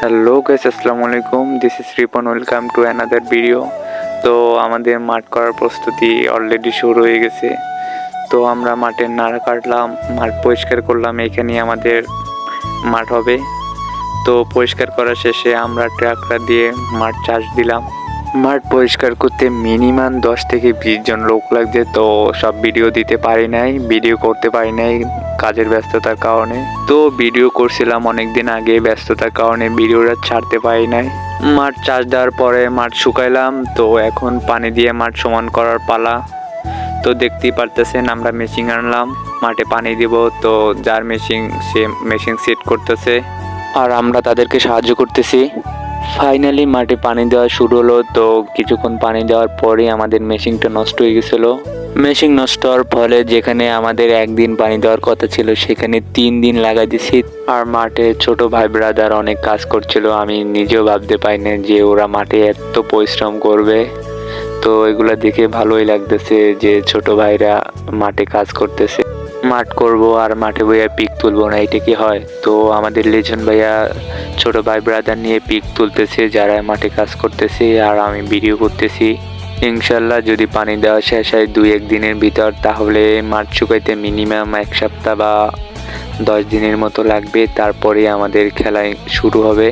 Hello guys, আসসালামু আলাইকুম। This is Ripon, welcome to another video. তো আমাদের মাঠ করার প্রস্তুতি অলরেডি শুরু হয়ে গেছে। তো আমরা মাঠের নাড়া কাটলাম, মাঠ পরিষ্কার করলাম। এখানেই আমাদের মাঠ হবে। তো পরিষ্কার করা শেষে আমরা ট্রাক্টর দিয়ে মাঠ চাষ দিলাম। মাঠ পরিষ্কার করতে মিনিমাম 10 থেকে 20 জন লোক লাগছে। তো সব ভিডিও দিতে পারি নাই, ভিডিও করতে পারি নাই কাজের ব্যস্ততার কারণে। তো ভিডিও করছিলাম অনেকদিন আগে, ব্যস্ততার কারণে ভিডিওটা ছাড়তে পারি নাই। মাঠ চাষ দেওয়ার পরে মাঠ শুকাইলাম। তো এখন পানি দিয়ে মাঠ সমান করার পালা। তো দেখতেই পারতেছেন আমরা মেশিন আনলাম, মাঠে পানি দিব। তো যার মেশিন সে মেশিন সেট করতেছে আর আমরা তাদেরকে সাহায্য করতেছি। ফাইনালি মাঠে পানি দেওয়া শুরু হলো। তো কিছুক্ষণ পানি দেওয়ার পরে আমাদের মেশিনটা নষ্ট হয়ে গেছিলো। মেশিন নষ্ট হওয়ার ফলে যেখানে আমাদের একদিন পানি দেওয়ার কথা ছিল সেখানে 3 দিন লাগাই দিছি। আর মাঠে ছোট ভাই ব্রাদার অনেক কাজ করছিল। আমি নিজেও ভাবতে পারিনি যে ওরা মাঠে এত পরিশ্রম করবে। তো এগুলা দেখে ভালোই লাগতেছে যে ছোট ভাইরা মাঠে কাজ করতেছে। মাঠ করব আর মাঠে বইয়া পিক তুলবো না, এটা কি হয়? তো আমাদের লিজন ভাইয়া ছোট ভাই ব্রাদার নিয়ে পিক তুলতেছে যারা মাঠে কাজ করতেছে, আর আমি ভিডিও করতেছি। ইনশাল্লাহ যদি পানি দেওয়া শেষ হয় 2-1 দিনের ভিতর, তাহলে মাঠ শুকাইতে মিনিমাম 1 সপ্তাহ বা 10 দিনের মতো লাগবে। তারপরে আমাদের খেলা শুরু হবে।